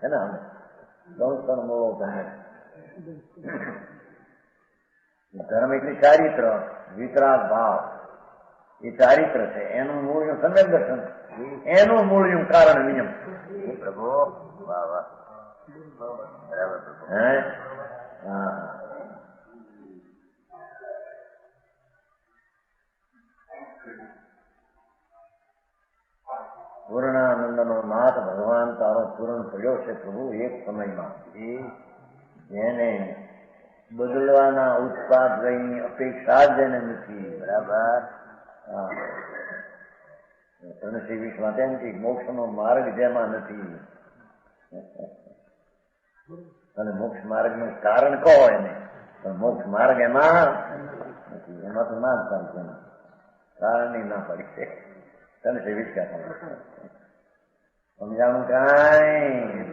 ને અમે ગૌણ મોળો તમે ધર્મ એટલે ચારિત્ર વિતરાગ ભાવ એ ચારિત્ર છે એનું મૂળનું સમ્યક દર્શન એનું મૂળનું કારણ નિયમ પ્રભુ વાહ વાહ બરાબર હે હા પૂર્ણાનંદનો નાથ ભગવાન તારો પૂર્ણ કર્યો છે પ્રભુ એક સમયમાં જેને બદલવાના ઉત્પાદ રહીની અપેક્ષા જ એને નથી બરાબર શ્રી વિશ્વમાં તેમ કે મોક્ષનો માર્ગ જેમાં નથી અને મોક્ષ માર્ગનું કારણ કહો એને પણ મોક્ષ માર્ગ એમાં નથી એમાં તો ના જ ચાલશે કારણની ના પડી છે તને શ્રી વિશ્વ સમજાણું કાંઈ